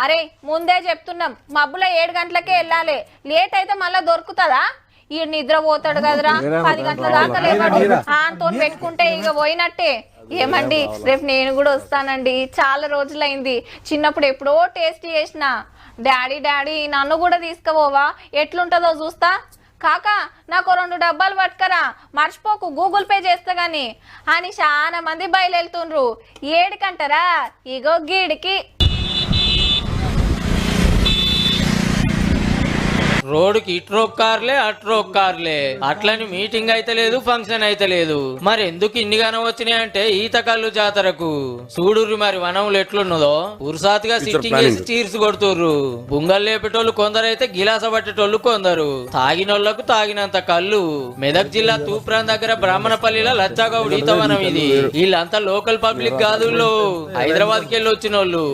అరే ముందే చెప్తున్నాం మబ్బులో 7 గంటలకే వెళ్ళాలి, లేట్ అయితే మళ్ళా దొరుకుతుందా? ఈ నిద్ర పోతాడు కదరా, 10 గంటల దాకా లేవాడు, ఆతో పెట్టుకుంటే ఇక పోయినట్టే. ఏమండి రేపు నేను కూడా వస్తానండి, చాలా రోజులైంది, చిన్నప్పుడు ఎప్పుడో టేస్ట్ చేసిన. డాడీ డాడీ నన్ను కూడా తీసుకుపోవా, ఎట్లుంటుందో చూస్తా. కాకా నాకు 2 డబ్బాలు పట్టుకరా, మర్చిపోకు గూగుల్ పే చేస్తా గాని అని చాలా మంది బయలుతుండ్రు. 7 కంటారా, ఇగో గీడికి రోడ్డుకి ఇట్రోక్ కార్లే అట్రోక్ కార్లే, అట్లని మీటింగ్ అయితే లేదు, ఫంక్షన్ అయితే లేదు. మరి ఎందుకు ఇన్నిగానో వచ్చినాయి అంటే ఈత కళ్ళు జాతరకు చూడుర్రి మరి వనములు ఎట్లున్నదో. పురుసాతిగా సిట్టింగ్ వేసి చీర్స్ కొడుతుర్రు. బుంగల్ లేపేటోళ్ళు కొందరైతే గిలాస పట్టేటోళ్ళు కొందరు. తాగినోళ్లకు తాగినంత కళ్ళు. మెదక్ జిల్లా తూప్రాన్ దగ్గర బ్రాహ్మణపల్లిలో లచ్చాగౌడ్ ఈత వనం ఇది. వీళ్ళంతా లోకల్ పబ్లిక్ కాదు, హైదరాబాద్కి వెళ్ళి వచ్చినోళ్ళు.